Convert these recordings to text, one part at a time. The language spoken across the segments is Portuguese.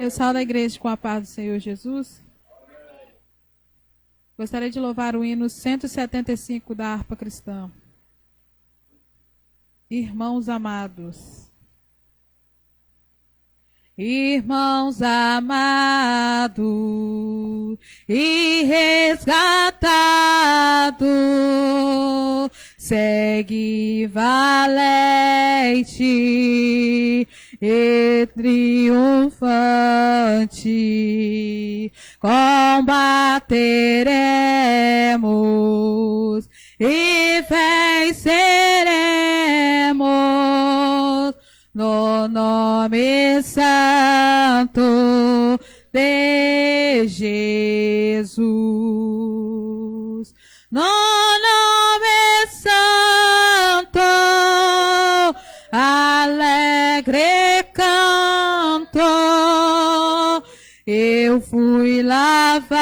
Eu saúdo a igreja com a paz do Senhor Jesus. Gostaria de louvar o hino 175 da harpa cristã. Irmãos amados. Irmãos amados e resgatados, segue valente e triunfante, combateremos e venceremos no nome santo de Jesus. No nome santo, alegre canto, eu fui lavado,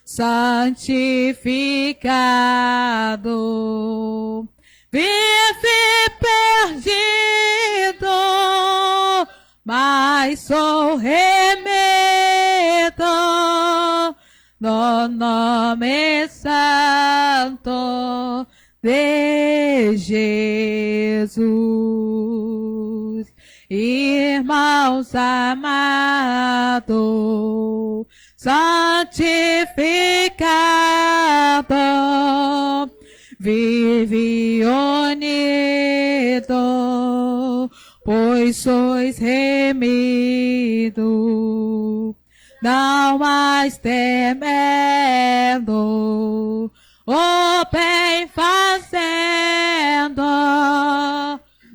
santificado, vive perdido, mas sou remido no nome santo de Jesus. Irmãos amados, santificado, vive unido, pois sois remido, não mais temendo, o bem fazendo,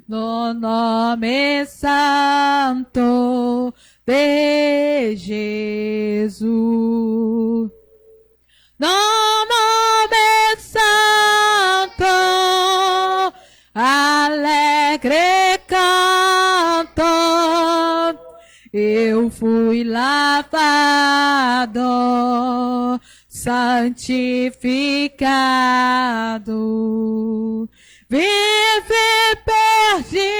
no nome santo de Jesus. No nome santo, alegre canto, eu fui lavado, santificado, vive perdido,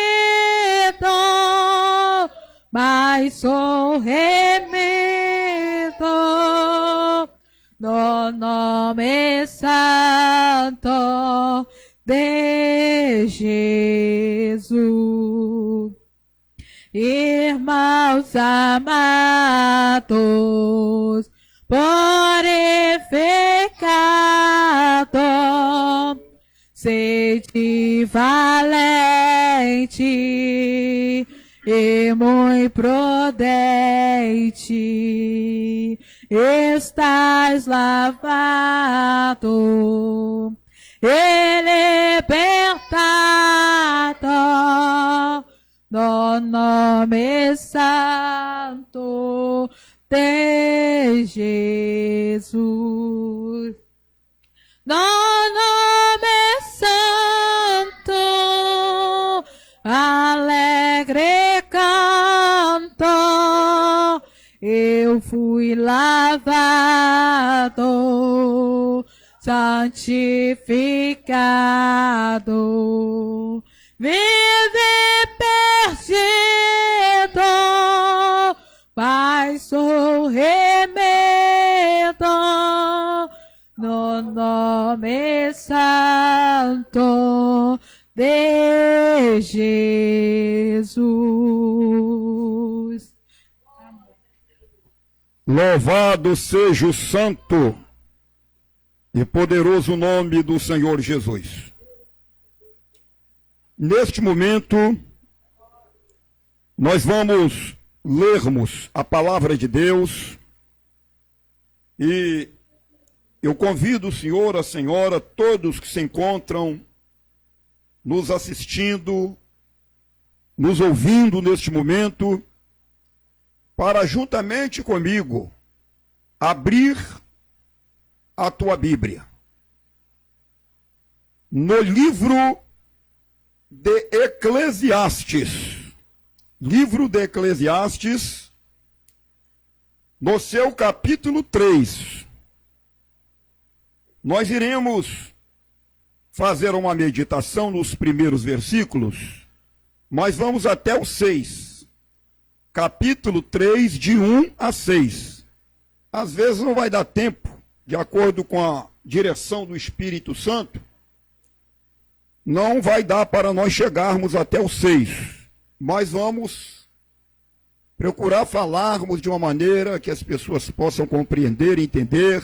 mas sou remido no nome santo de Jesus. Irmãos amados, purificado, sede valente e muito prudente, estás lavado e libertado no nome santo de Jesus. No nome santo, alegre canto, eu fui lavado, santificado, vive perdido, mas sou remido no nome santo de Jesus. Louvado seja o santo e poderoso nome do Senhor Jesus. Neste momento, nós vamos lermos a palavra de Deus e eu convido o senhor, a senhora, todos que se encontram nos assistindo, nos ouvindo neste momento, para juntamente comigo abrir a tua Bíblia no livro de Eclesiastes. Livro de Eclesiastes, no seu capítulo 3. Nós iremos fazer uma meditação nos primeiros versículos, mas vamos até o 6. capítulo 3, de 1 a 6. Às vezes não vai dar tempo, de acordo com a direção do Espírito Santo, não vai dar para nós chegarmos até o 6. Mas vamos procurar falarmos de uma maneira que as pessoas possam compreender, entender,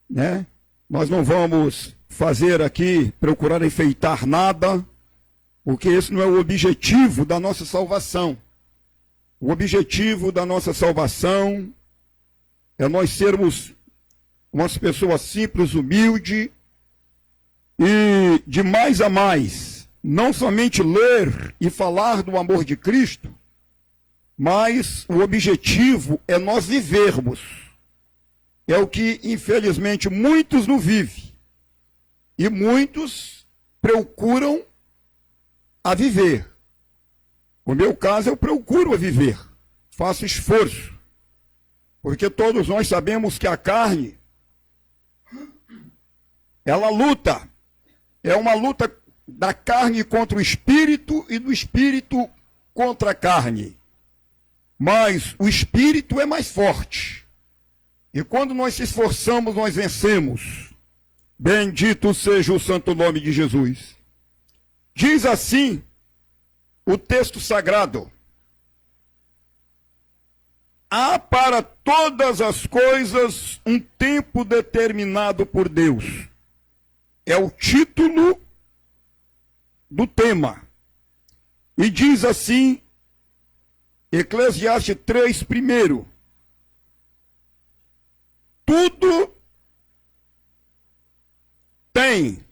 né? Nós não vamos fazer aqui, procurar enfeitar nada, porque esse não é o objetivo da nossa salvação. O objetivo da nossa salvação é nós sermos umas pessoas simples, humildes, e de mais a mais, não somente ler e falar do amor de Cristo, mas o objetivo é nós vivermos. É o que, infelizmente, muitos não vivem. E muitos procuram a viver. No meu caso, eu procuro a viver. Faço esforço. Porque todos nós sabemos que a carne, ela luta. É uma luta da carne contra o espírito e do espírito contra a carne. Mas o espírito é mais forte. E quando nós se esforçamos, nós vencemos. Bendito seja o santo nome de Jesus. Diz assim o texto sagrado: há para todas as coisas um tempo determinado por Deus. É o título do tema. E diz assim, Eclesiastes 3, primeiro: tudo tem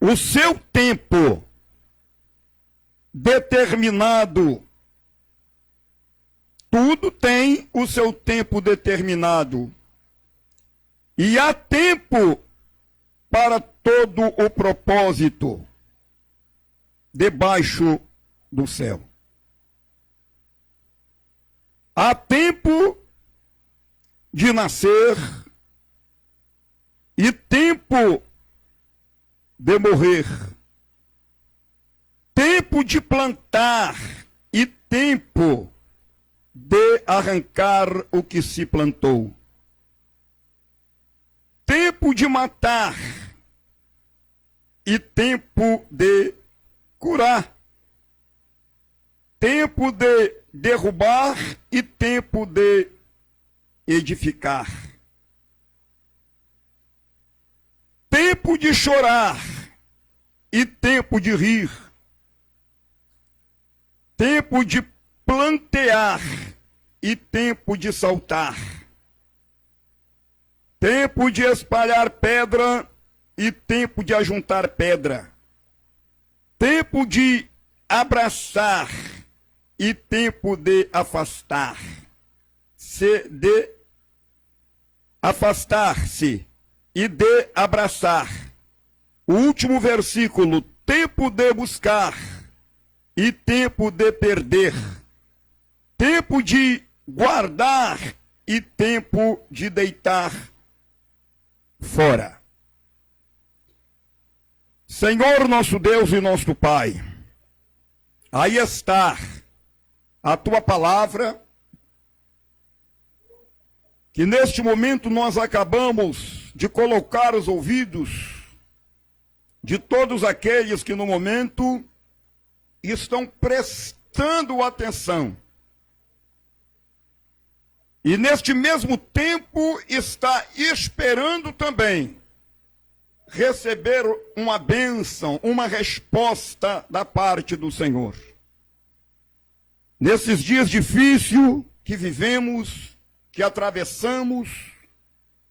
o seu tempo determinado. Tudo tem o seu tempo determinado. E há tempo para todo o propósito debaixo do céu. Há tempo de nascer e tempo de morrer. Tempo de plantar e tempo de arrancar o que se plantou. Tempo de matar e tempo de curar. Tempo de derrubar e tempo de edificar. Tempo de chorar e tempo de rir. Tempo de plantear e tempo de saltar. Tempo de espalhar pedra e tempo de ajuntar pedra. Tempo de abraçar e tempo de afastar. De afastar-se e de abraçar. O último versículo: tempo de buscar e tempo de perder. Tempo de guardar e tempo de deitar fora. Senhor nosso Deus e nosso Pai, aí está a tua palavra, que neste momento nós acabamos de colocar os ouvidos de todos aqueles que no momento estão prestando atenção. E neste mesmo tempo está esperando também receber uma bênção, uma resposta da parte do Senhor. Nesses dias difíceis que vivemos, que atravessamos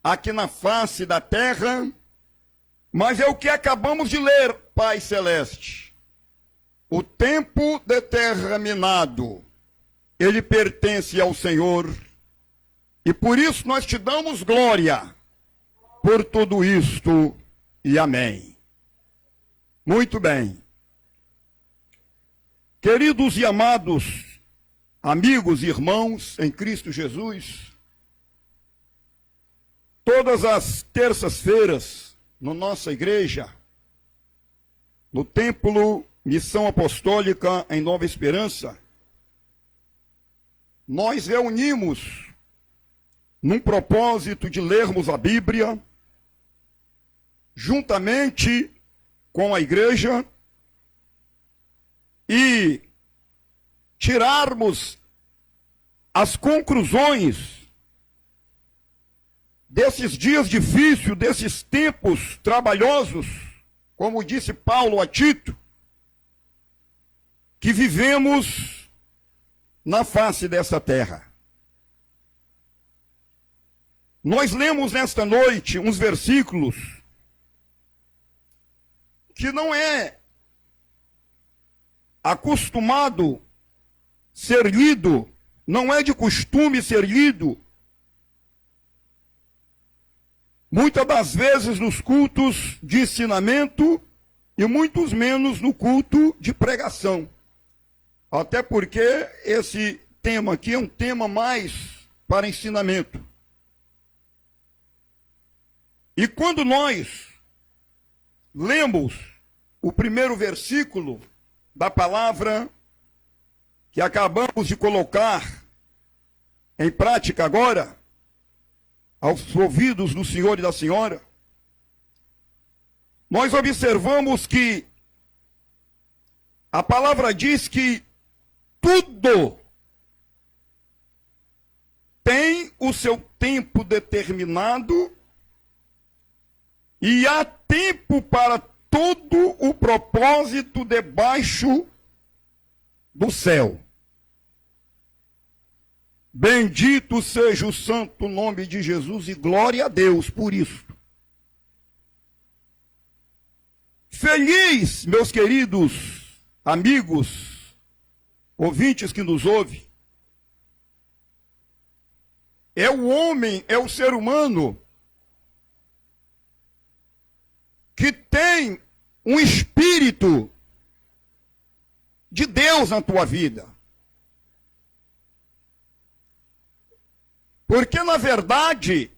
aqui na face da terra, mas é o que acabamos de ler, Pai Celeste. O tempo determinado, ele pertence ao Senhor, e por isso nós te damos glória por tudo isto, e amém. Muito bem. Queridos e amados amigos e irmãos em Cristo Jesus, todas as terças-feiras, na nossa igreja, no templo Missão Apostólica em Nova Esperança, nós reunimos num propósito de lermos a Bíblia, juntamente com a igreja, e tirarmos as conclusões desses dias difíceis, desses tempos trabalhosos, como disse Paulo a Tito, que vivemos na face dessa terra. Nós lemos nesta noite uns versículos que não é acostumado ser lido, não é de costume ser lido, muitas das vezes nos cultos de ensinamento e muitos menos no culto de pregação. Até porque esse tema aqui é um tema mais para ensinamento. E quando nós lemos o primeiro versículo da palavra que acabamos de colocar em prática agora, aos ouvidos do senhor e da senhora, nós observamos que a palavra diz que tudo tem o seu tempo determinado e há tempo para todo o propósito debaixo do céu. Bendito seja o santo nome de Jesus e glória a Deus por isso. Feliz, meus queridos amigos, ouvintes que nos ouvem, é o homem, é o ser humano que tem um espírito de Deus na tua vida. Porque, na verdade,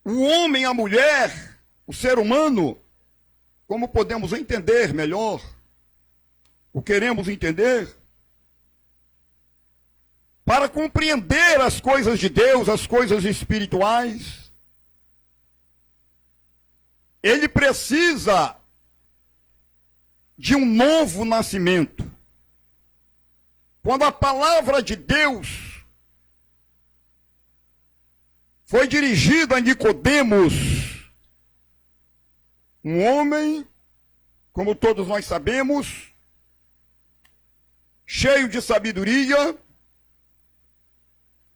o homem, a mulher, o ser humano, como podemos entender melhor, o queremos entender, para compreender as coisas de Deus, as coisas espirituais, ele precisa de um novo nascimento. Quando a palavra de Deus foi dirigida a Nicodemos, um homem, como todos nós sabemos, cheio de sabedoria,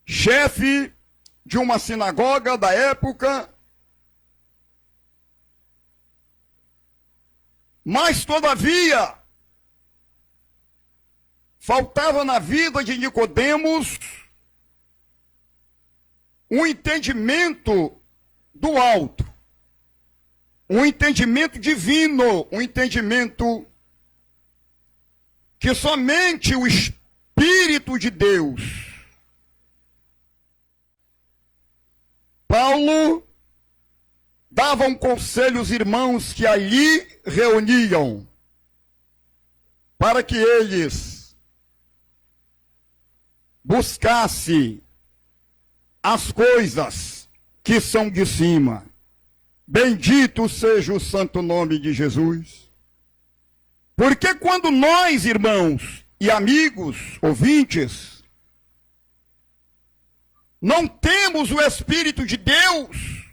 chefe de uma sinagoga da época, mas, todavia, faltava na vida de Nicodemos um entendimento do alto, um entendimento divino, um entendimento que somente o Espírito de Deus. Paulo dava um conselho aos irmãos que ali reuniam, para que eles buscassem as coisas que são de cima. Bendito seja o santo nome de Jesus. Porque quando nós, irmãos e amigos, ouvintes, não temos o Espírito de Deus,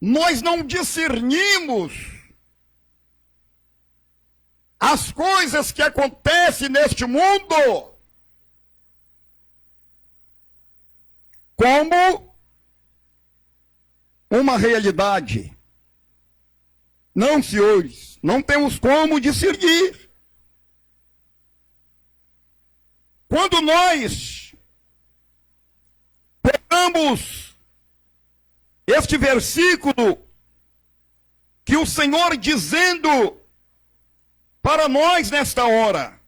nós não discernimos as coisas que acontecem neste mundo como uma realidade. Não, senhores, não temos como discernir. Quando nós pegamos este versículo, que o Senhor dizendo para nós nesta hora,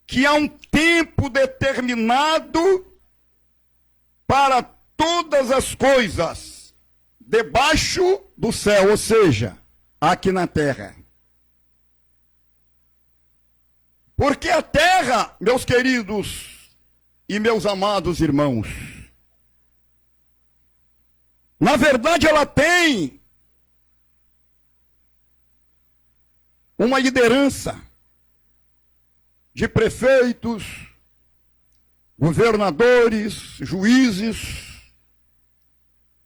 que há um tempo determinado para todas as coisas debaixo do céu, ou seja, aqui na terra. Porque a terra, meus queridos e meus amados irmãos, na verdade ela tem uma liderança de prefeitos, governadores, juízes,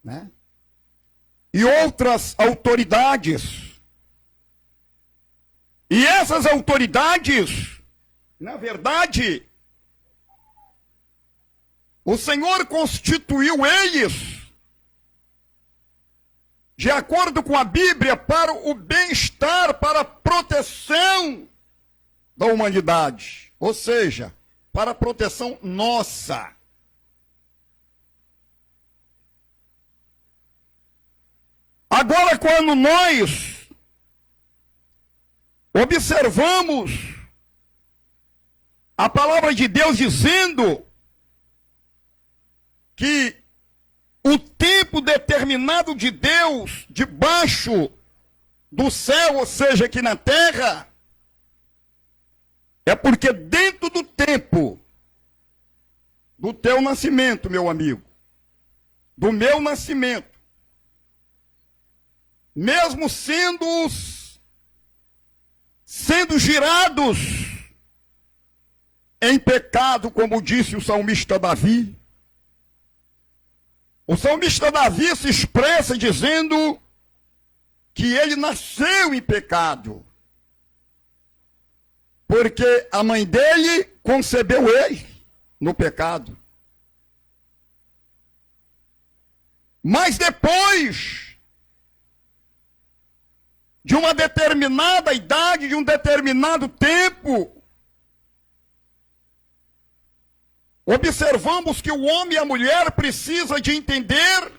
né? E outras autoridades. E essas autoridades, na verdade, o Senhor constituiu eles, de acordo com a Bíblia, para o bem-estar, para a proteção da humanidade. Ou seja, para a proteção nossa. Agora, quando nós observamos a palavra de Deus dizendo que o tempo determinado de Deus debaixo do céu, ou seja, aqui na terra, é porque dentro do tempo do teu nascimento, meu amigo, do meu nascimento, mesmo sendo girados em pecado, como disse o salmista Davi, o salmista Davi se expressa dizendo que ele nasceu em pecado, porque a mãe dele concebeu ele no pecado. Mas depois de uma determinada idade, de um determinado tempo, observamos que o homem e a mulher precisam de entender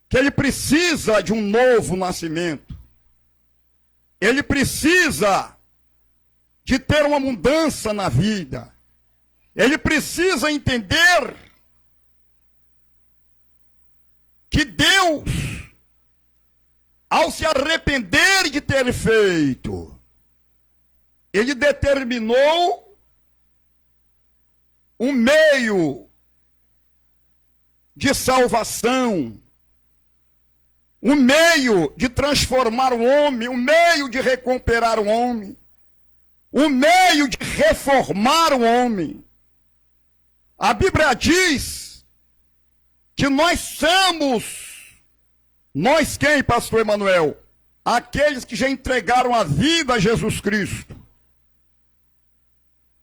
que ele precisa de um novo nascimento. Ele precisa de ter uma mudança na vida. Ele precisa entender que Deus, ao se arrepender de ter feito, ele determinou um meio de salvação, um meio de transformar o homem, um meio de recuperar o homem, um meio de reformar o homem. A Bíblia diz que nós somos, nós quem, pastor Emanuel? Aqueles que já entregaram a vida a Jesus Cristo.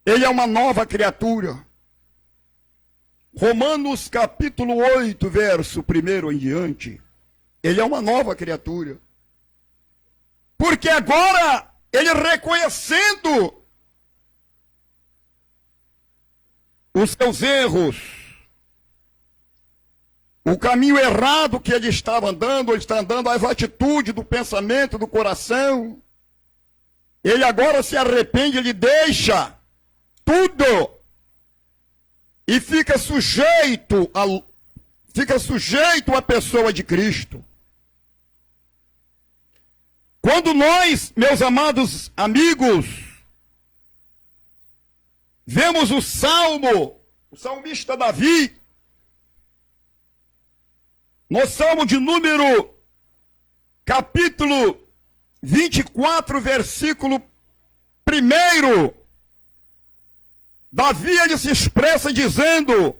Ele é uma nova criatura. Romanos capítulo 8, verso 1 em diante. Ele é uma nova criatura. Porque agora, ele reconhecendo os seus erros, o caminho errado que ele estava andando, ele está andando as atitudes do pensamento, do coração. Ele agora se arrepende, ele deixa tudo e fica sujeito à pessoa de Cristo. Quando nós, meus amados amigos, vemos o salmista Davi, no Salmo de número, capítulo 24, versículo 1, Davi ele se expressa dizendo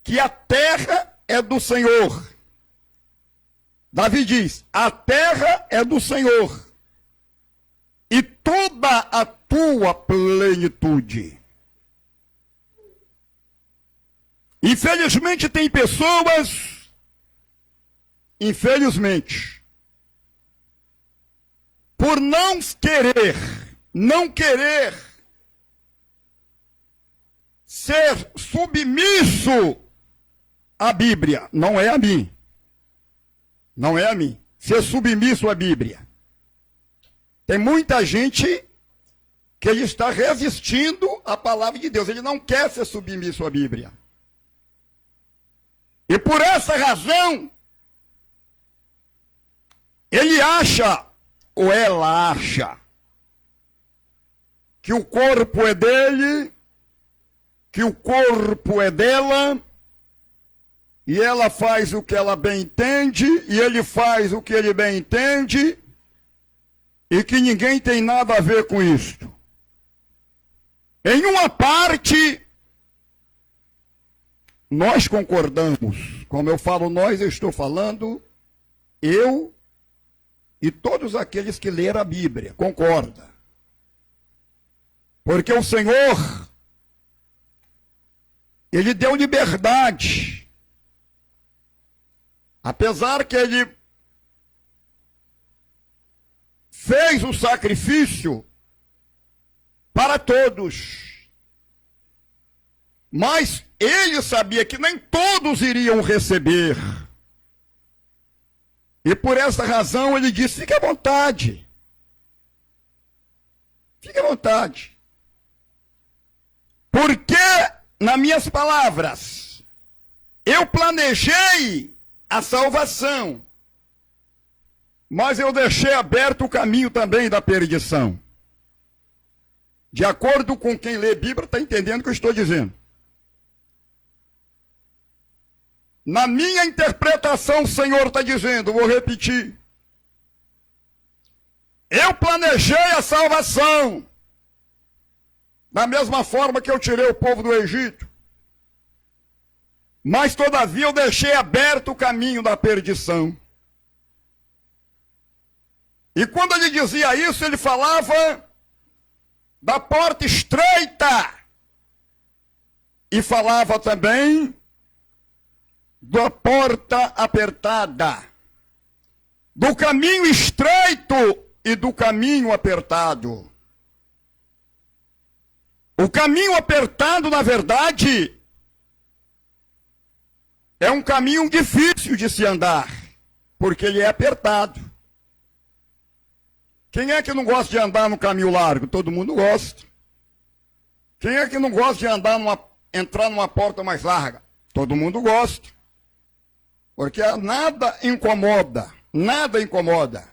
que a terra é do Senhor. Davi diz, a terra é do Senhor e toda a tua plenitude. Infelizmente tem pessoas, por não querer ser submisso à Bíblia, não é a mim. Não é a mim. Ser submisso à Bíblia. Tem muita gente que ele está resistindo à palavra de Deus. Ele não quer ser submisso à Bíblia. E por essa razão, Ele acha, ou ela acha, que o corpo é dele, que o corpo é dela, e ela faz o que ela bem entende, e ele faz o que ele bem entende, e que ninguém tem nada a ver com isto. Em uma parte, nós concordamos. Como eu falo nós, eu estou falando eu e todos aqueles que leram a Bíblia, concorda. Porque o Senhor, Ele deu liberdade. Apesar que Ele fez o sacrifício para todos. Mas Ele sabia que nem todos iriam receber. E por essa razão Ele disse, fique à vontade. Fique à vontade. Porque, nas minhas palavras, eu planejei a salvação, mas eu deixei aberto o caminho também da perdição. De acordo com quem lê Bíblia, está entendendo o que eu estou dizendo. Na minha interpretação, o Senhor está dizendo, vou repetir. Eu planejei a salvação, da mesma forma que eu tirei o povo do Egito. Mas, todavia, eu deixei aberto o caminho da perdição. E quando ele dizia isso, ele falava da porta estreita. E falava também da porta apertada. Do caminho estreito e do caminho apertado. O caminho apertado, na verdade, é um caminho difícil de se andar, porque ele é apertado. Quem é que não gosta de andar no caminho largo? Todo mundo gosta. Quem é que não gosta de entrar numa porta mais larga? Todo mundo gosta. Porque nada incomoda, nada incomoda.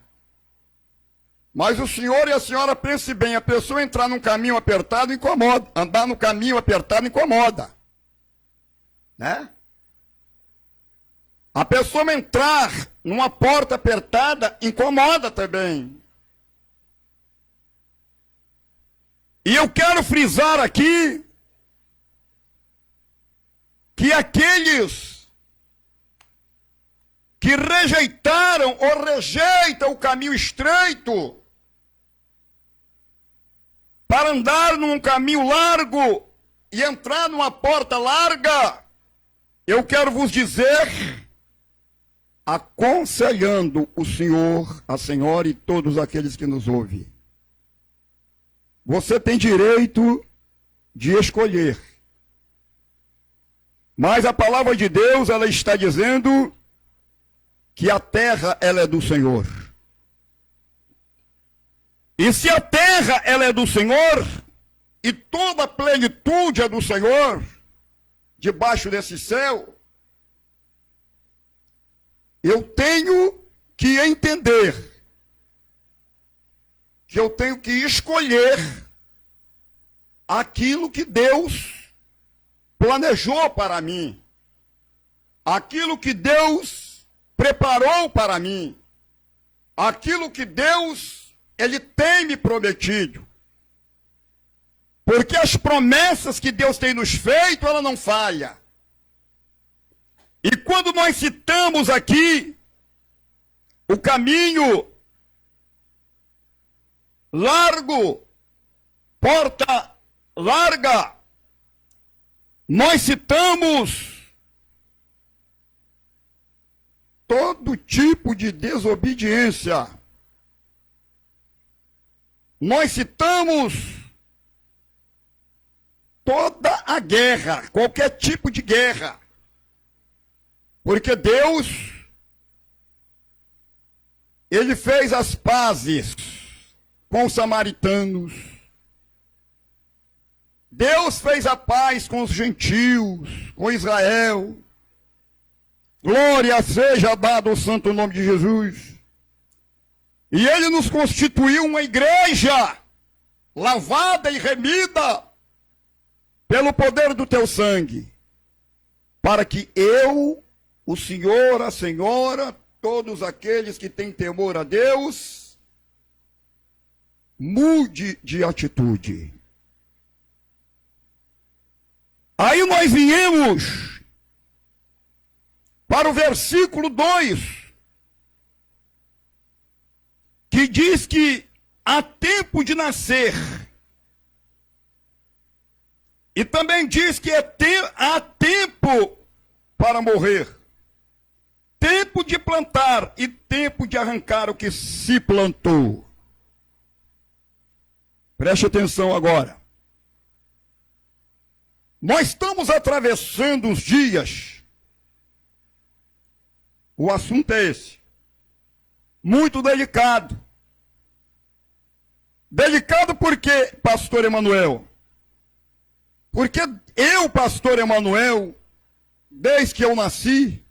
Mas o senhor e a senhora pense bem, a pessoa entrar num caminho apertado incomoda, andar no caminho apertado incomoda. Né? A pessoa entrar numa porta apertada incomoda também. E eu quero frisar aqui que aqueles que rejeitaram ou rejeitam o caminho estreito para andar num caminho largo e entrar numa porta larga, eu quero vos dizer, aconselhando o senhor, a senhora e todos aqueles que nos ouvem, você tem direito de escolher. Mas a palavra de Deus, ela está dizendo que a terra, ela é do Senhor. E se a terra, ela é do Senhor, e toda a plenitude é do Senhor, debaixo desse céu, eu tenho que entender que eu tenho que escolher aquilo que Deus planejou para mim, aquilo que Deus preparou para mim, aquilo que Deus, Ele tem me prometido. Porque as promessas que Deus tem nos feito, ela não falha. E quando nós citamos aqui o caminho largo, porta larga, nós citamos todo tipo de desobediência. Nós citamos toda a guerra, qualquer tipo de guerra. Porque Deus, Ele fez as pazes com os samaritanos. Deus fez a paz com os gentios, com Israel. Glória seja dada ao santo nome de Jesus. E ele nos constituiu uma igreja lavada e remida pelo poder do teu sangue, para que eu, o Senhor, a Senhora, todos aqueles que têm temor a Deus, mude de atitude. Aí nós viemos para o versículo 2, que diz que há tempo de nascer. E também diz que há tempo para morrer. Tempo de plantar e tempo de arrancar o que se plantou. Preste atenção agora. Nós estamos atravessando os dias. O assunto é esse. Muito delicado. Delicado por quê, pastor Emanuel? Porque eu, pastor Emanuel, desde que eu nasci,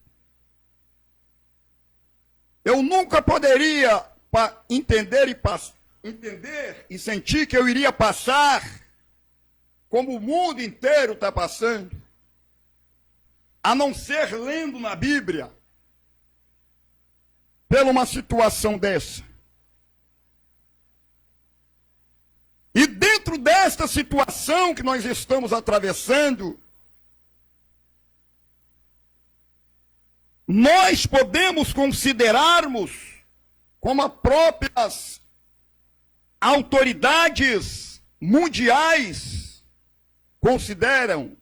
eu nunca poderia entender e sentir que eu iria passar como o mundo inteiro está passando, a não ser lendo na Bíblia, por uma situação dessa. E dentro desta situação que nós estamos atravessando, nós podemos considerarmos como as próprias autoridades mundiais consideram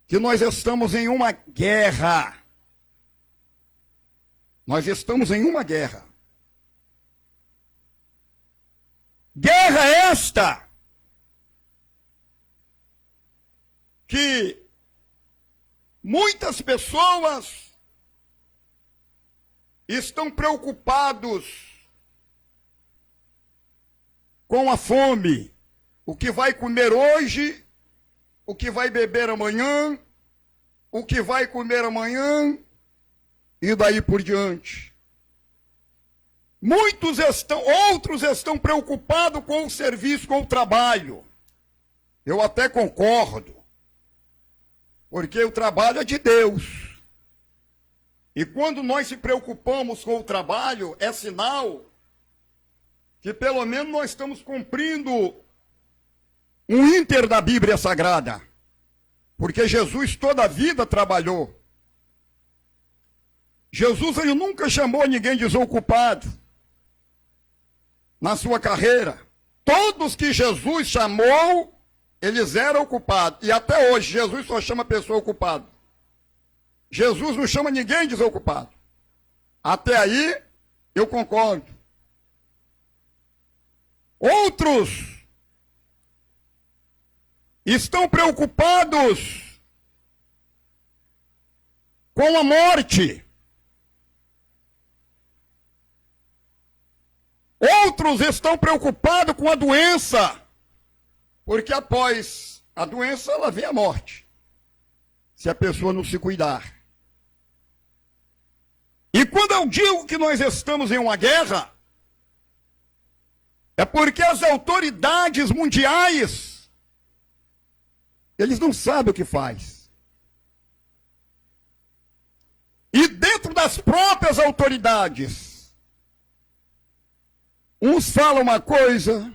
que nós estamos em uma guerra. Nós estamos em uma guerra. Guerra esta que muitas pessoas estão preocupados com a fome, o que vai comer hoje, o que vai beber amanhã, o que vai comer amanhã e daí por diante. Outros estão preocupados com o serviço, com o trabalho. Eu até concordo, porque o trabalho é de Deus. E quando nós se preocupamos com o trabalho, é sinal que pelo menos nós estamos cumprindo um ínter da Bíblia Sagrada. Porque Jesus toda a vida trabalhou. Jesus ele nunca chamou ninguém desocupado na sua carreira. Todos que Jesus chamou, eles eram ocupados. E até hoje, Jesus só chama pessoa ocupada. Jesus não chama ninguém desocupado. Até aí, eu concordo. Outros estão preocupados com a morte. Outros estão preocupados com a doença, porque após a doença ela vem a morte, se a pessoa não se cuidar. E quando eu digo que nós estamos em uma guerra, é porque as autoridades mundiais, eles não sabem o que faz. E dentro das próprias autoridades, uns falam uma coisa,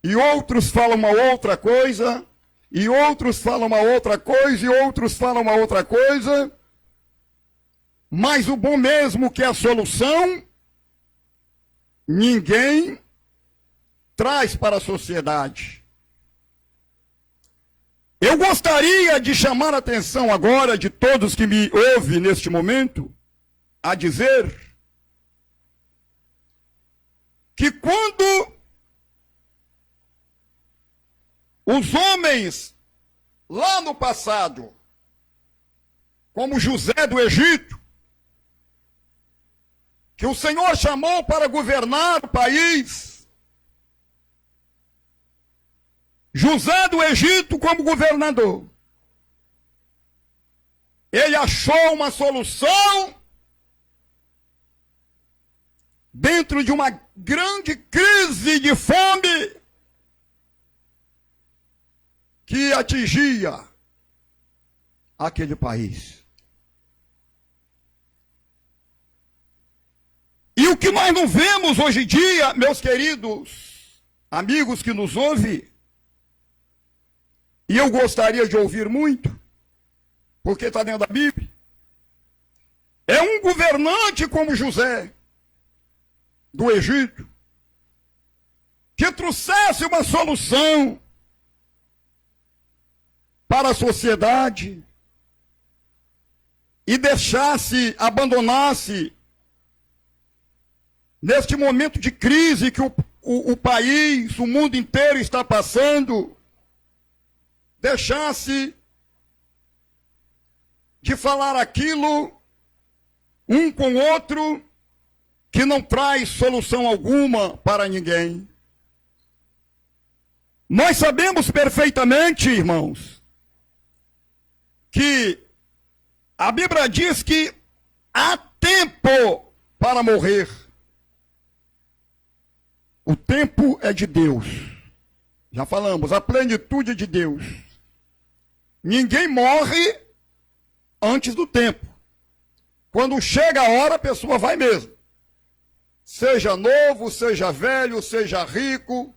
e outros falam uma outra coisa, e outros falam uma outra coisa, e outros falam uma outra coisa. Mas o bom mesmo que é a solução, ninguém traz para a sociedade. Eu gostaria de chamar a atenção agora de todos que me ouvem neste momento, a dizer que quando os homens lá no passado, como José do Egito, que o Senhor chamou para governar o país, José do Egito como governador, ele achou uma solução dentro de uma grande crise de fome que atingia aquele país. E o que nós não vemos hoje em dia, meus queridos amigos que nos ouvem, e eu gostaria de ouvir muito, porque está dentro da Bíblia, é um governante como José, do Egito, que trouxesse uma solução para a sociedade e abandonasse, neste momento de crise que o país, o mundo inteiro está passando, deixasse de falar aquilo um com o outro que não traz solução alguma para ninguém. Nós sabemos perfeitamente, irmãos, que a Bíblia diz que há tempo para morrer. O tempo é de Deus. Já falamos, a plenitude de Deus. Ninguém morre antes do tempo. Quando chega a hora, a pessoa vai mesmo. Seja novo, seja velho, seja rico,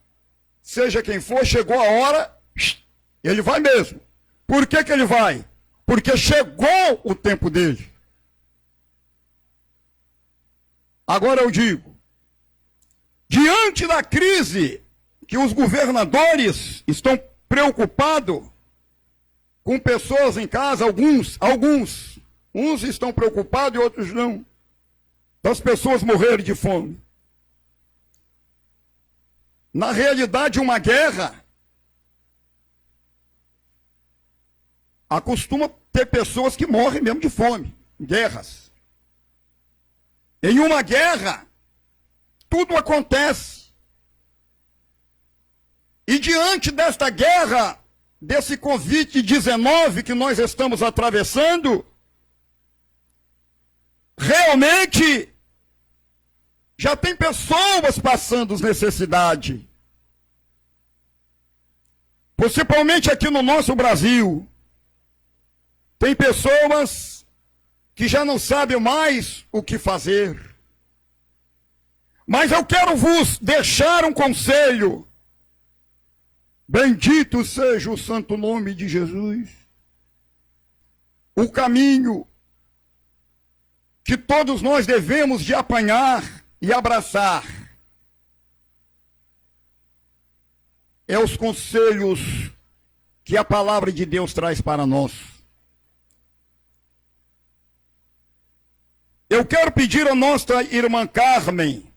seja quem for, chegou a hora, ele vai mesmo. Por que ele vai? Porque chegou o tempo dele. Agora eu digo, diante da crise que os governadores estão preocupados com pessoas em casa, uns estão preocupados e outros não, das pessoas morrerem de fome. Na realidade, uma guerra acostuma ter pessoas que morrem mesmo de fome, guerras. Em uma guerra, tudo acontece. E diante desta guerra, desse Covid-19 que nós estamos atravessando, realmente já tem pessoas passando necessidade. Principalmente aqui no nosso Brasil. Tem pessoas que já não sabem mais o que fazer. Mas eu quero vos deixar um conselho. Bendito seja o santo nome de Jesus. O caminho que todos nós devemos de apanhar e abraçar é os conselhos que a palavra de Deus traz para nós. Eu quero pedir a nossa irmã Carmen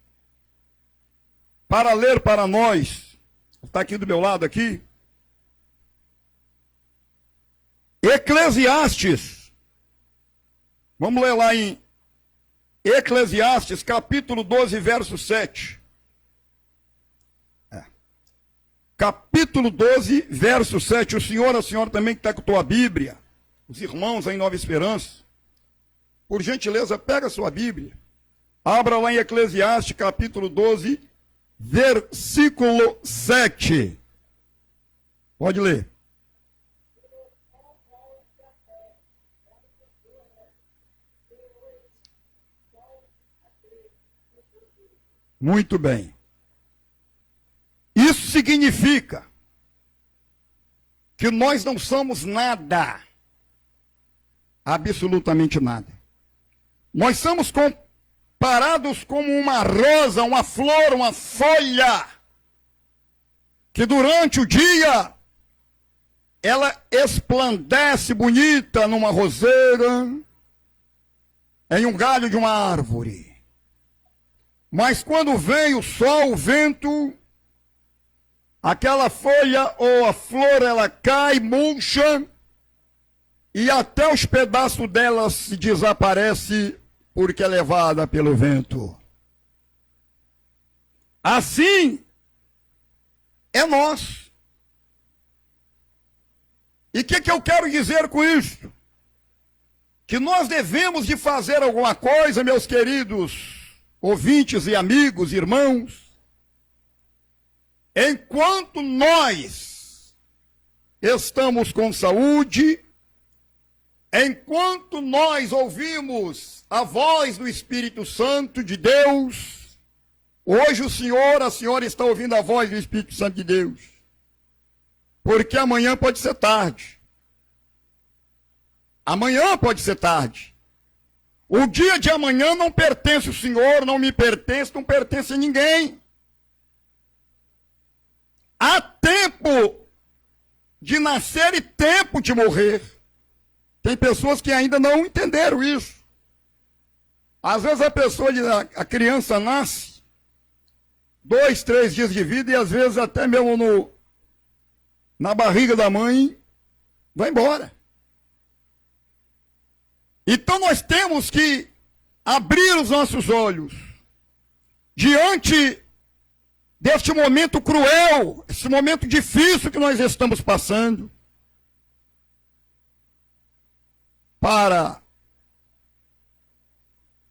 para ler para nós, está aqui do meu lado aqui, Eclesiastes. Vamos ler lá em Eclesiastes, capítulo 12, verso 7. Capítulo 12, verso 7. O senhor, a senhora também que está com a tua Bíblia, os irmãos aí em Nova Esperança, por gentileza, pega a sua Bíblia, abra lá em Eclesiastes, capítulo 12, versículo 7. Pode ler. Muito bem. Isso significa que nós não somos nada, absolutamente nada. Nós somos comparados como uma rosa, uma flor, uma folha, que durante o dia ela esplandece bonita numa roseira, em um galho de uma árvore. Mas quando vem o sol, o vento, aquela folha ou a flor, ela cai, murcha, e até os pedaços dela se desaparecem porque é levada pelo vento. Assim é nós. E o que eu quero dizer com isso? Que nós devemos de fazer alguma coisa, meus queridos ouvintes e amigos, irmãos, enquanto nós estamos com saúde, enquanto nós ouvimos a voz do Espírito Santo de Deus, hoje a senhora está ouvindo a voz do Espírito Santo de Deus, porque amanhã pode ser tarde. Amanhã pode ser tarde. O dia de amanhã não pertence ao Senhor, não me pertence, não pertence a ninguém. Há tempo de nascer e tempo de morrer. Tem pessoas que ainda não entenderam isso. Às vezes a criança nasce, 2, 3 dias de vida, e às vezes até mesmo na barriga da mãe, vai embora. Então nós temos que abrir os nossos olhos diante deste momento cruel, esse momento difícil que nós estamos passando, para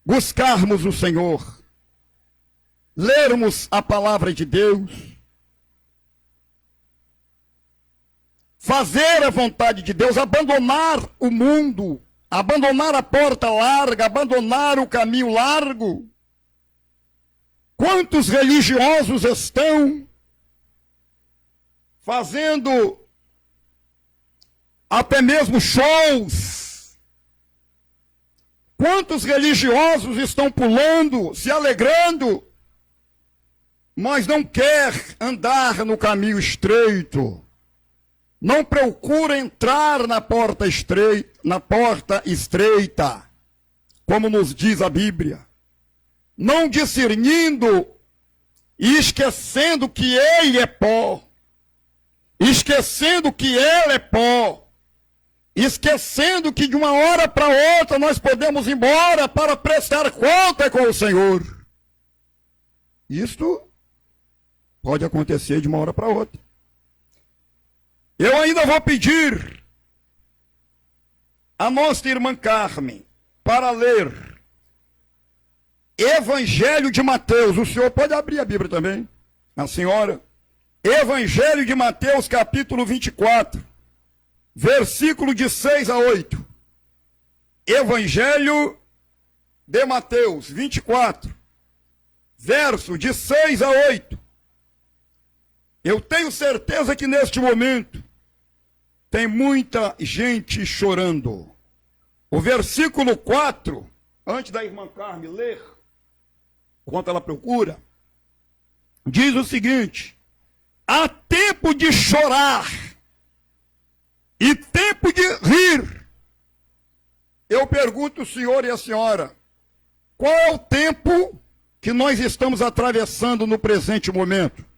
buscarmos o Senhor, lermos a palavra de Deus, fazer a vontade de Deus, abandonar o mundo, abandonar a porta larga, abandonar o caminho largo. Quantos religiosos estão fazendo até mesmo shows? Quantos religiosos estão pulando, se alegrando, mas não quer andar no caminho estreito? Não procura entrar na porta estreita, como nos diz a Bíblia. Não discernindo e esquecendo que ele é pó. Esquecendo que ele é pó. Esquecendo que de uma hora para outra nós podemos ir embora para prestar conta com o Senhor. Isto pode acontecer de uma hora para outra. Eu ainda vou pedir a nossa irmã Carmen para ler Evangelho de Mateus. O senhor pode abrir a Bíblia também, a senhora. Evangelho de Mateus, capítulo 24, versículo de 6 a 8. Evangelho de Mateus 24, verso de 6 a 8. Eu tenho certeza que neste momento tem muita gente chorando. O versículo 4, antes da irmã Carmen ler, enquanto ela procura, diz o seguinte: há tempo de chorar e tempo de rir. Eu pergunto ao senhor e à senhora, qual é o tempo que nós estamos atravessando no presente momento?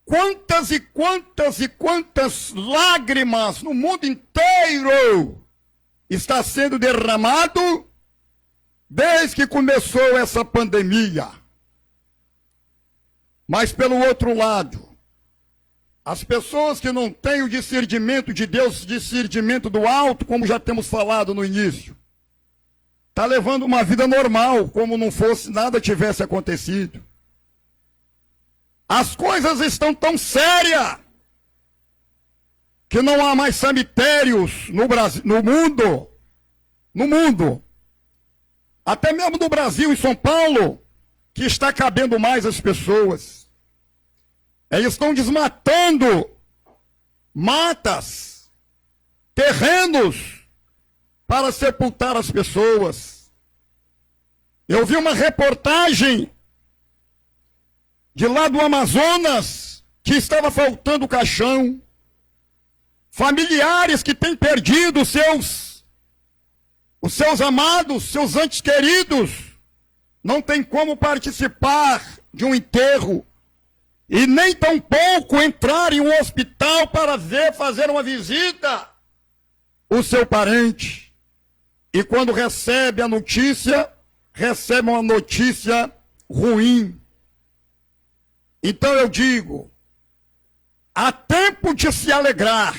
Quantas e quantas e quantas lágrimas no mundo inteiro está sendo derramado desde que começou essa pandemia. Mas pelo outro lado, as pessoas que não têm o discernimento de Deus, discernimento do alto, como já temos falado no início, está levando uma vida normal, como não fosse nada tivesse acontecido. As coisas estão tão sérias que não há mais cemitérios no Brasil, no mundo. Até mesmo no Brasil, em São Paulo, que está cabendo mais as pessoas. Eles estão desmatando matas, terrenos, para sepultar as pessoas. Eu vi uma reportagem de lá do Amazonas, que estava faltando caixão. Familiares que têm perdido os seus amados, seus entes queridos, não tem como participar de um enterro. E nem tampouco entrar em um hospital para fazer uma visita o seu parente. E quando recebe a notícia, recebe uma notícia ruim. Então eu digo, há tempo de se alegrar.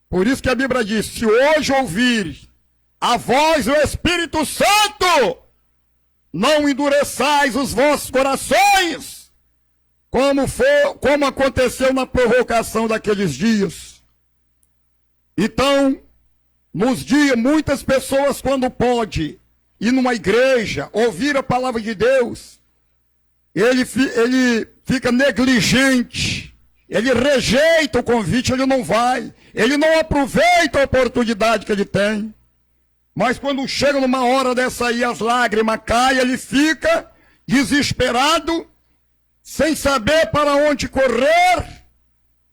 Por isso que a Bíblia diz, se hoje ouvir a voz do Espírito Santo, não endureçais os vossos corações, como aconteceu na provocação daqueles dias. Então, nos dias, muitas pessoas, quando pode ir numa igreja, ouvir a palavra de Deus, ele fica negligente, ele rejeita o convite, ele não vai, ele não aproveita a oportunidade que ele tem. Mas quando chega numa hora dessa aí, as lágrimas caem, ele fica desesperado, sem saber para onde correr,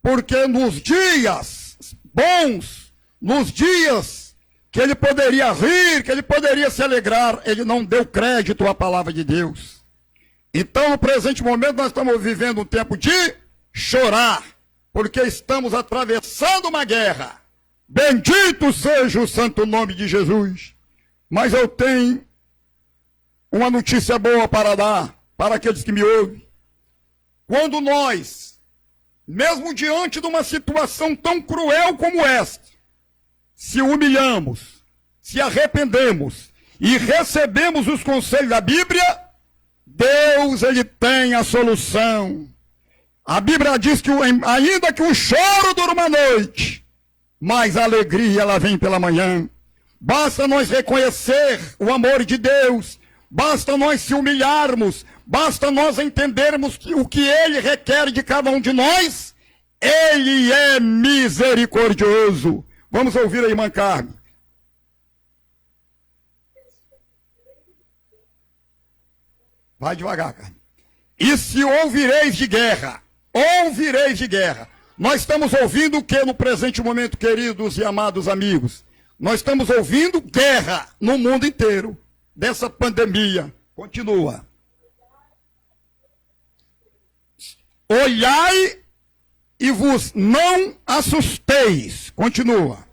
porque nos dias bons, nos dias que ele poderia rir, que ele poderia se alegrar, ele não deu crédito à palavra de Deus. Então, no presente momento, nós estamos vivendo um tempo de chorar, porque estamos atravessando uma guerra. Bendito seja o santo nome de Jesus. Mas eu tenho uma notícia boa para dar para aqueles que me ouvem. Quando nós, mesmo diante de uma situação tão cruel como esta, se humilhamos, se arrependemos e recebemos os conselhos da Bíblia, Deus, ele tem a solução. A Bíblia diz que ainda que o choro dure uma noite, mas a alegria ela vem pela manhã. Basta nós reconhecer o amor de Deus, basta nós se humilharmos, basta nós entendermos que o que Ele requer de cada um de nós, Ele é misericordioso. Vamos ouvir a irmã Carmen. Vai devagar, Carmen. E se ouvireis de guerra, ouvireis de guerra. Nós estamos ouvindo o que no presente momento, queridos e amados amigos? Nós estamos ouvindo guerra no mundo inteiro, dessa pandemia. Continua. Olhai e vos não assusteis. Continua.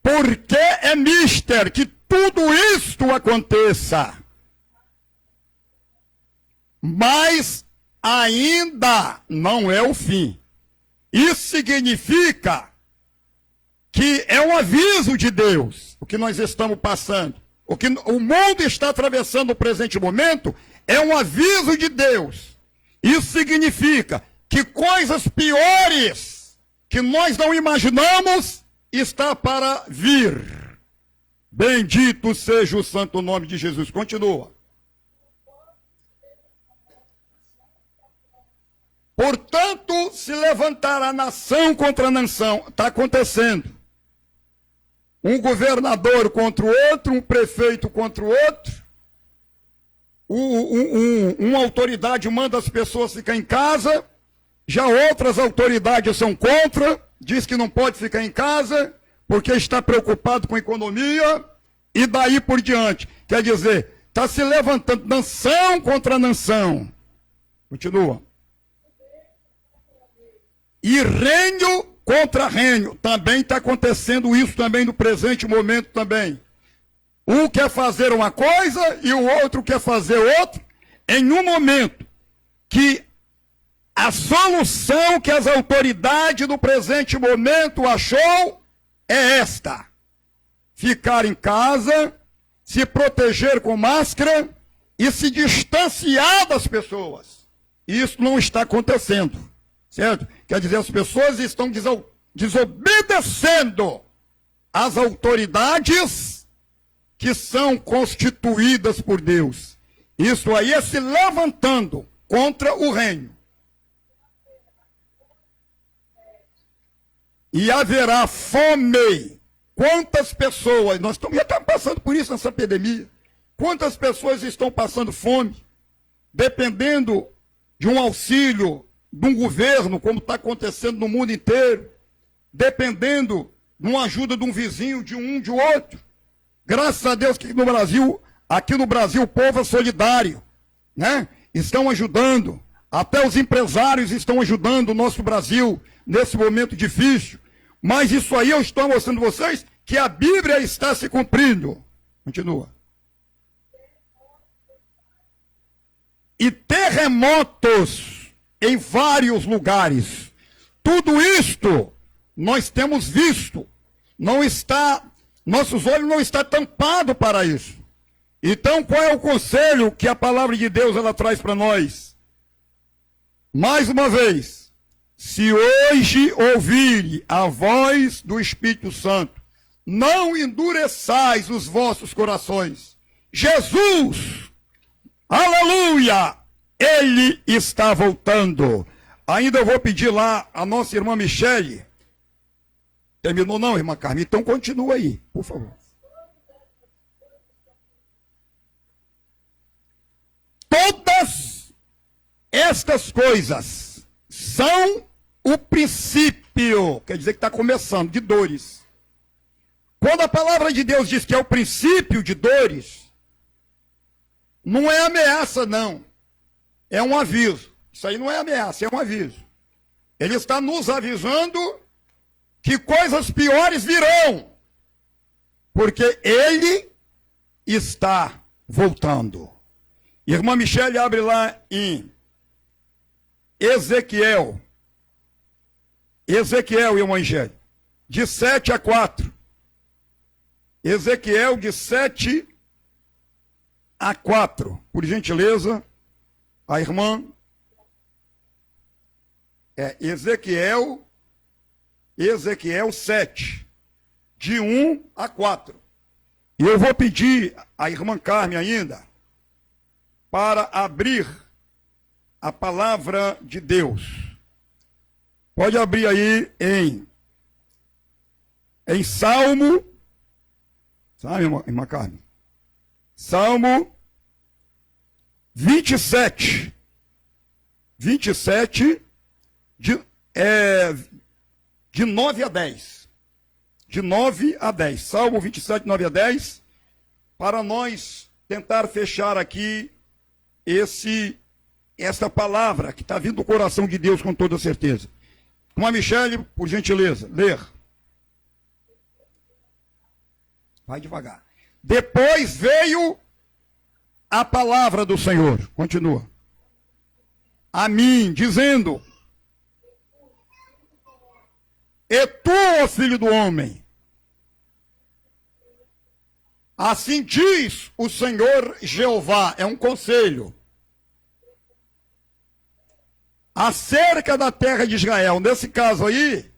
Porque é mister que tudo isto aconteça. Mas ainda não é o fim. Isso significa que é um aviso de Deus, o que nós estamos passando. O que o mundo está atravessando no presente momento é um aviso de Deus. Isso significa que coisas piores que nós não imaginamos está para vir. Bendito seja o santo nome de Jesus. Continua. Portanto, se levantará nação contra nação. Está acontecendo. Um governador contra o outro, um prefeito contra o outro. Uma autoridade manda as pessoas ficar em casa. Já outras autoridades são contra. Diz que não pode ficar em casa porque está preocupado com a economia. E daí por diante. Quer dizer, está se levantando nação contra nação. Continua. E reino contra reino. Também está acontecendo isso também no presente momento também. Um quer fazer uma coisa e o outro quer fazer outra. Em um momento que a solução que as autoridades do presente momento achou é esta. Ficar em casa, se proteger com máscara e se distanciar das pessoas. Isso não está acontecendo. Certo? Quer dizer, as pessoas estão desobedecendo às autoridades que são constituídas por Deus. Isso aí é se levantando contra o reino. E haverá fome. Quantas pessoas, nós já estamos passando por isso nessa epidemia, quantas pessoas estão passando fome, dependendo de um auxílio de um governo, como está acontecendo no mundo inteiro, dependendo de uma ajuda de um vizinho, de outro. Graças a Deus que aqui no Brasil o povo é solidário, né? Estão ajudando, até os empresários estão ajudando o nosso Brasil nesse momento difícil. Mas isso aí eu estou mostrando a vocês que a Bíblia está se cumprindo. Continua. E terremotos em vários lugares. Tudo isto nós temos visto. Não está Nossos olhos não estão tampados para isso. Então, qual é o conselho que a palavra de Deus ela traz para nós? Mais uma vez, se hoje ouvirem a voz do Espírito Santo, não endureçais os vossos corações. Jesus, aleluia, ele está voltando. Ainda eu vou pedir lá a nossa irmã Michele. Terminou não, irmã Carmen? Então continua aí, por favor. Todas estas coisas são o princípio, quer dizer que está começando, de dores. Quando a palavra de Deus diz que é o princípio de dores, não é ameaça, não. É um aviso. Isso aí não é ameaça, é um aviso. Ele está nos avisando que coisas piores virão, porque ele está voltando. Irmã Michele abre lá em Ezequiel, irmã Michele, de 7 a 4. Ezequiel de 7 a 4. Por gentileza, a irmã Ezequiel 7, de 1 a 4. E eu vou pedir à irmã Carmen ainda para abrir a palavra de Deus. Pode abrir aí em Salmo, sabe, irmã Carmen? Salmo 27, de 9 a 10. De 9 a 10. Salmo 27, 9 a 10. Para nós tentar fechar aqui esta palavra que está vindo do coração de Deus com toda certeza. Irmã Michele, por gentileza, ler. Vai devagar. Depois veio a palavra do Senhor. Continua. A mim, dizendo: E tu, ó filho do homem, assim diz o Senhor Jeová, é um conselho, acerca da terra de Israel. Nesse caso aí,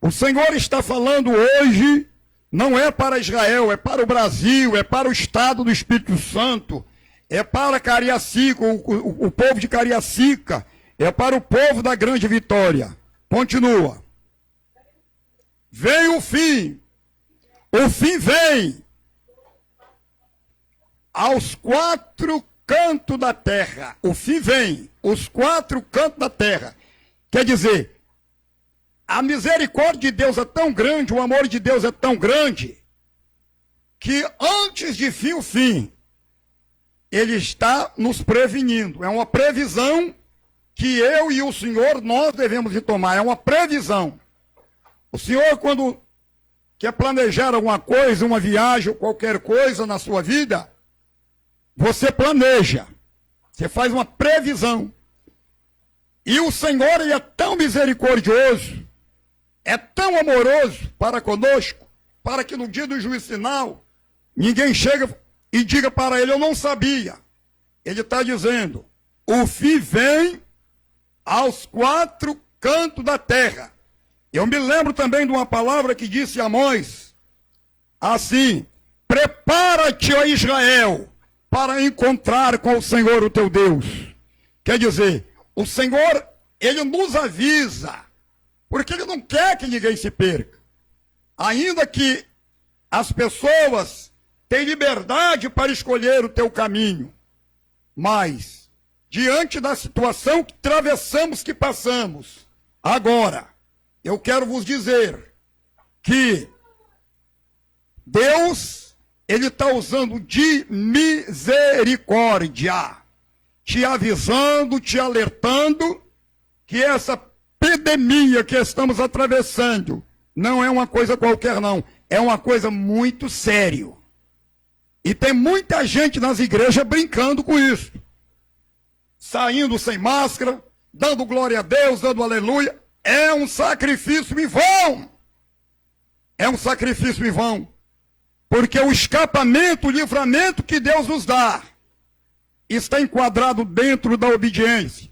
o Senhor está falando hoje, não é para Israel, é para o Brasil, é para o estado do Espírito Santo, é para Cariacica, o povo de Cariacica, é para o povo da Grande Vitória. Continua. Vem o fim vem aos quatro cantos da terra. O fim vem, os quatro cantos da terra. Quer dizer, a misericórdia de Deus é tão grande, o amor de Deus é tão grande, que antes de vir o fim, ele está nos prevenindo. É uma previsão que eu e o Senhor, nós devemos de tomar. É uma previsão. O Senhor, quando quer planejar alguma coisa, uma viagem ou qualquer coisa na sua vida, você planeja. Você faz uma previsão. E o Senhor, ele é tão misericordioso, é tão amoroso para conosco, para que no dia do juízo final, ninguém chega e diga para ele: eu não sabia. Ele está dizendo: o fim vem aos quatro cantos da terra. Eu me lembro também de uma palavra que disse a Amós, assim: prepara-te, ó Israel, para encontrar com o Senhor o teu Deus. Quer dizer, o Senhor, ele nos avisa, porque ele não quer que ninguém se perca. Ainda que as pessoas tenham liberdade para escolher o teu caminho, mas, diante da situação que atravessamos, que passamos, agora, eu quero vos dizer que Deus, ele está usando de misericórdia, te avisando, te alertando que essa pandemia que estamos atravessando não é uma coisa qualquer, não. É uma coisa muito séria. E tem muita gente nas igrejas brincando com isso. Saindo sem máscara, dando glória a Deus, dando aleluia. É um sacrifício em vão. É um sacrifício em vão. Porque o escapamento, o livramento que Deus nos dá, está enquadrado dentro da obediência.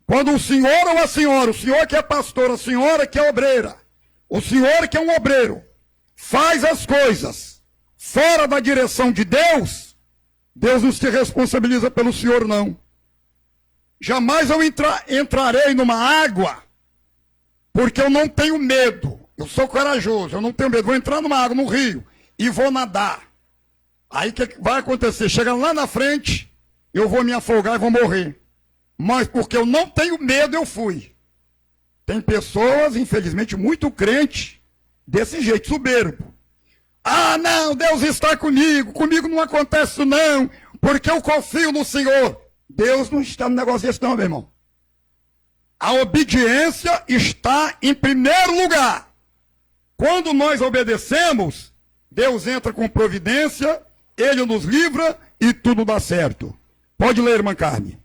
Quando o senhor ou a senhora, o senhor que é pastor, a senhora que é obreira, o senhor que é um obreiro, faz as coisas fora da direção de Deus, Deus não se responsabiliza pelo senhor, não. Jamais eu entrarei numa água, porque eu não tenho medo. Eu sou corajoso, eu não tenho medo. Vou entrar numa água, no rio, e vou nadar. Aí o que vai acontecer? Chegando lá na frente, eu vou me afogar e vou morrer. Mas porque eu não tenho medo, eu fui. Tem pessoas, infelizmente, muito crentes, desse jeito, soberbo. Ah, não, Deus está comigo não acontece isso não, porque eu confio no Senhor. Deus não está no negócio desse não, meu irmão. A obediência está em primeiro lugar. Quando nós obedecemos, Deus entra com providência, Ele nos livra e tudo dá certo. Pode ler, irmã Carme.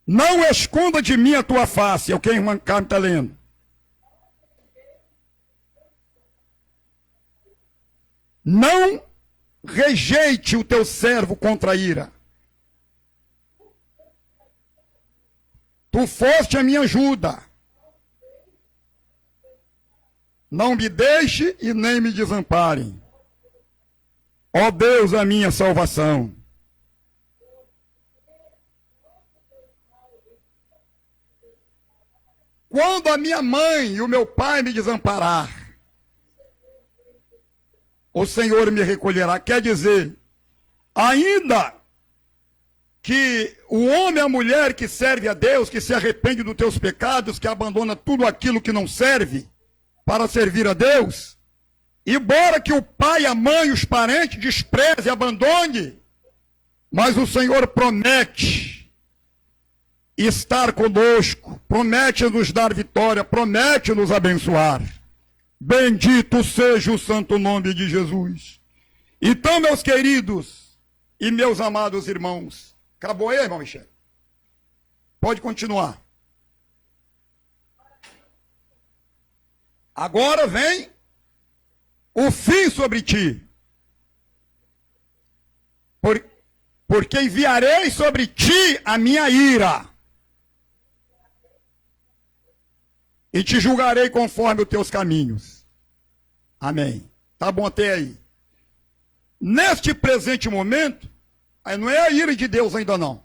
Não esconda de mim a tua face. É o que a irmã Carme está lendo. Não rejeite o teu servo contra a ira. Tu foste a minha ajuda. Não me deixe e nem me desamparem. Ó Deus, a minha salvação. Quando a minha mãe e o meu pai me desamparar, o Senhor me recolherá. Quer dizer, ainda que o homem e a mulher que serve a Deus, que se arrepende dos teus pecados, que abandona tudo aquilo que não serve para servir a Deus, embora que o pai, a mãe, os parentes despreze e abandone, mas o Senhor promete estar conosco, promete nos dar vitória, promete nos abençoar. Bendito seja o santo nome de Jesus. Então, meus queridos e meus amados irmãos, acabou aí, irmão Michel? Pode continuar. Agora vem o fim sobre ti. Porque enviarei sobre ti a minha ira. E te julgarei conforme os teus caminhos. Amém. Tá bom até aí. Neste presente momento, aí não é a ira de Deus ainda não.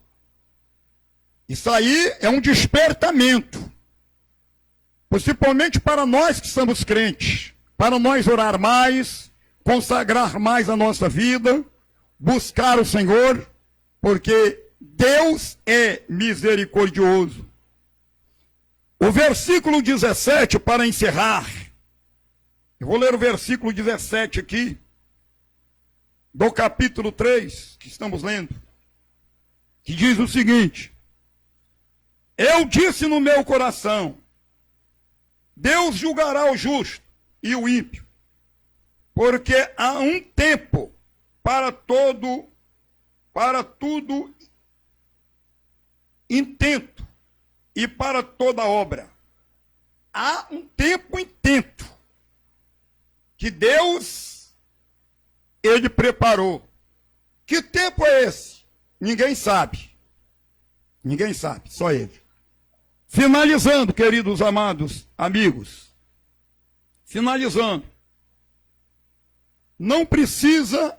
Isso aí é um despertamento. Principalmente para nós que somos crentes. Para nós orar mais, consagrar mais a nossa vida, buscar o Senhor, porque Deus é misericordioso. O versículo 17, para encerrar, eu vou ler o versículo 17 aqui, do capítulo 3, que estamos lendo, que diz o seguinte: eu disse no meu coração, Deus julgará o justo e o ímpio, porque há um tempo para tudo intento, e para toda obra. Há um tempo intento que Deus, Ele preparou. Que tempo é esse? Ninguém sabe. Ninguém sabe, só Ele. Finalizando, queridos amados amigos. Finalizando. Não precisa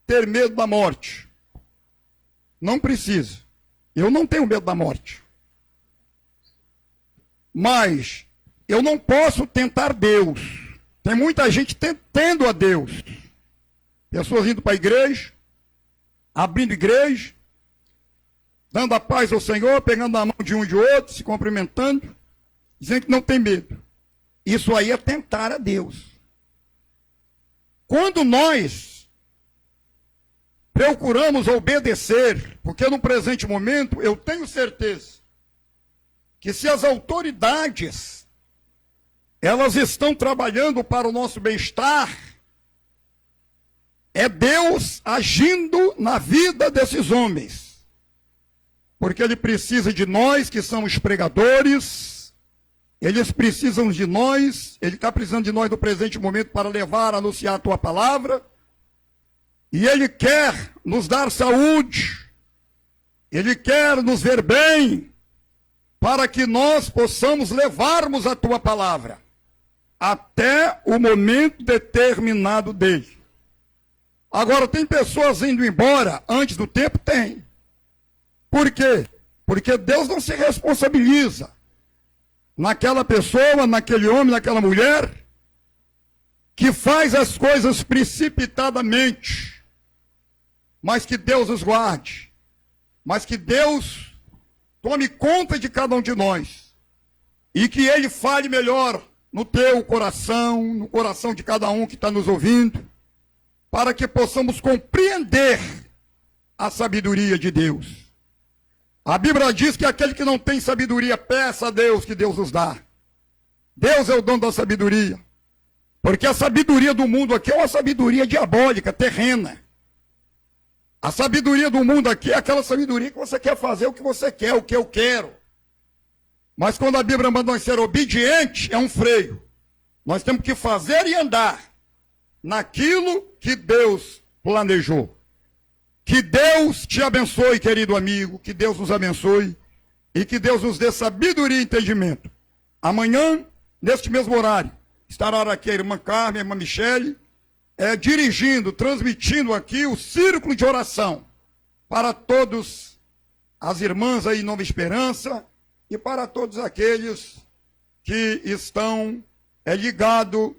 ter medo da morte. Não precisa. Eu não tenho medo da morte. Mas eu não posso tentar Deus. Tem muita gente tentando a Deus. Pessoas indo para a igreja, abrindo igreja, dando a paz ao Senhor, pegando a mão de um e de outro, se cumprimentando, dizendo que não tem medo. Isso aí é tentar a Deus. Quando nós procuramos obedecer, porque no presente momento eu tenho certeza que se as autoridades, elas estão trabalhando para o nosso bem-estar, é Deus agindo na vida desses homens. Porque Ele precisa de nós que somos pregadores, Eles precisam de nós, Ele está precisando de nós no presente momento para levar, anunciar a Tua palavra. E Ele quer nos dar saúde, Ele quer nos ver bem, para que nós possamos levarmos a Tua palavra até o momento determinado dele. Agora, tem pessoas indo embora antes do tempo? Tem. Por quê? Porque Deus não se responsabiliza naquela pessoa, naquele homem, naquela mulher, que faz as coisas precipitadamente, mas que Deus os guarde, mas que Deus tome conta de cada um de nós, e que Ele fale melhor no teu coração, no coração de cada um que está nos ouvindo, para que possamos compreender a sabedoria de Deus. A Bíblia diz que aquele que não tem sabedoria, peça a Deus que Deus nos dá. Deus é o dono da sabedoria. Porque a sabedoria do mundo aqui é uma sabedoria diabólica, terrena. A sabedoria do mundo aqui é aquela sabedoria que você quer fazer o que você quer, o que eu quero. Mas quando a Bíblia manda nós ser obedientes, é um freio. Nós temos que fazer e andar naquilo que Deus planejou. Que Deus te abençoe, querido amigo, que Deus nos abençoe e que Deus nos dê sabedoria e entendimento. Amanhã, neste mesmo horário, estará aqui a irmã Carmen, a irmã Michele, dirigindo, transmitindo aqui o círculo de oração para todas as irmãs aí em Nova Esperança e para todos aqueles que estão ligados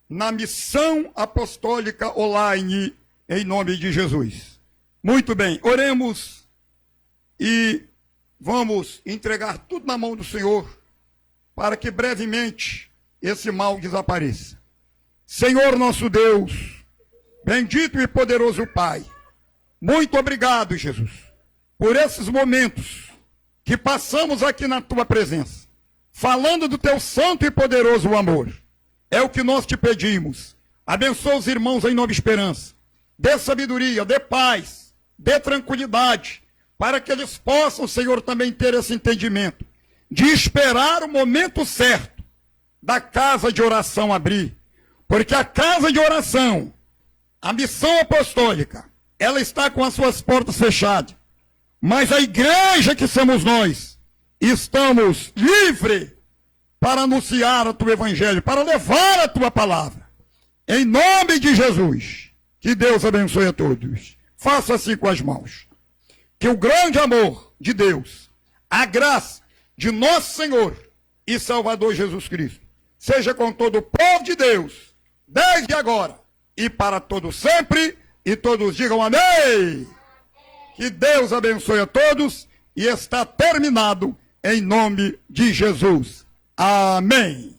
na missão apostólica online em nome de Jesus. Muito bem, oremos e vamos entregar tudo na mão do Senhor para que brevemente esse mal desapareça. Senhor nosso Deus, bendito e poderoso Pai, muito obrigado, Jesus, por esses momentos que passamos aqui na Tua presença, falando do Teu santo e poderoso amor. É o que nós te pedimos. Abençoa os irmãos em Nova Esperança. Dê sabedoria, dê paz, dê tranquilidade, para que eles possam, Senhor, também ter esse entendimento de esperar o momento certo da casa de oração abrir. Porque a casa de oração, a missão apostólica, ela está com as suas portas fechadas. Mas a igreja que somos nós, estamos livres para anunciar o Teu Evangelho, para levar a Tua palavra. Em nome de Jesus, que Deus abençoe a todos. Faça assim com as mãos. Que o grande amor de Deus, a graça de nosso Senhor e Salvador Jesus Cristo, seja com todo o povo de Deus, desde agora e para todo sempre, e todos digam amém. Que Deus abençoe a todos, e está terminado em nome de Jesus. Amém.